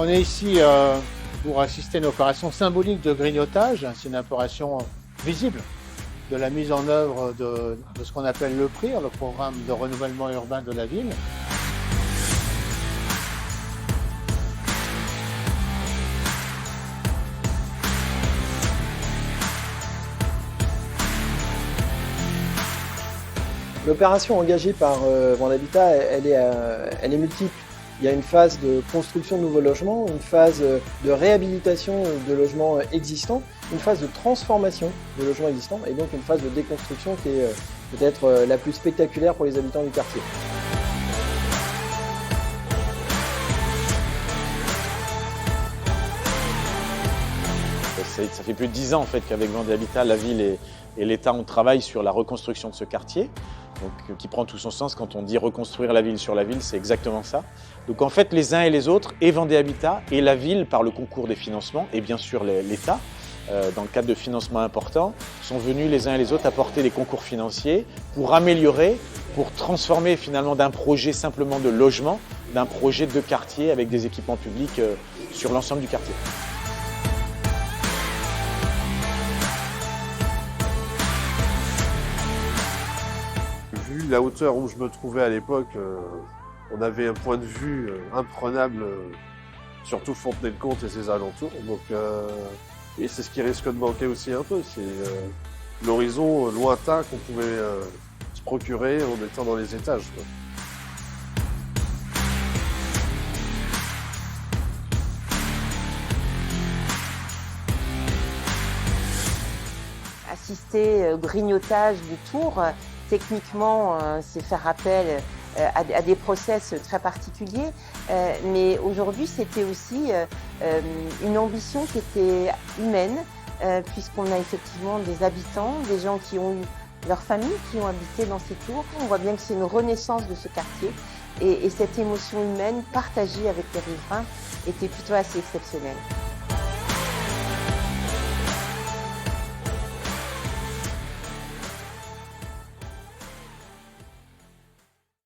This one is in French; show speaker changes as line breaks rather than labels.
On est ici pour assister à une opération symbolique de grignotage. C'est une opération visible de la mise en œuvre de ce qu'on appelle le PRIR, le programme de renouvellement urbain de la ville.
L'opération engagée par Vend'Habitat, elle est multiple. Il y a une phase de construction de nouveaux logements, une phase de réhabilitation de logements existants, une phase de transformation de logements existants et donc une phase de déconstruction qui est peut-être la plus spectaculaire pour les habitants du quartier.
Ça fait plus de 10 ans en fait qu'avec Vend'Habitat, la ville et l'État, on travaille sur la reconstruction de ce quartier, donc, qui prend tout son sens. Quand on dit reconstruire la ville sur la ville, c'est exactement ça. Donc en fait, les uns et les autres, et Vend'Habitat et la ville, par le concours des financements, et bien sûr l'État, dans le cadre de financements importants, sont venus les uns et les autres apporter des concours financiers pour améliorer, pour transformer finalement d'un projet simplement de logement, d'un projet de quartier avec des équipements publics sur l'ensemble du quartier.
Vu la hauteur où je me trouvais à l'époque, on avait un point de vue imprenable, surtout Fontenay-le-Comte et ses alentours. Donc, et c'est ce qui risque de manquer aussi un peu, c'est l'horizon lointain qu'on pouvait se procurer en étant dans les étages, quoi.
Assister au grignotage du tour, techniquement, c'est faire appel à des process très particuliers, mais aujourd'hui c'était aussi une ambition qui était humaine, puisqu'on a effectivement des habitants, des gens qui ont eu leur famille, qui ont habité dans ces tours. On voit bien que c'est une renaissance de ce quartier et cette émotion humaine partagée avec les riverains était plutôt assez exceptionnelle.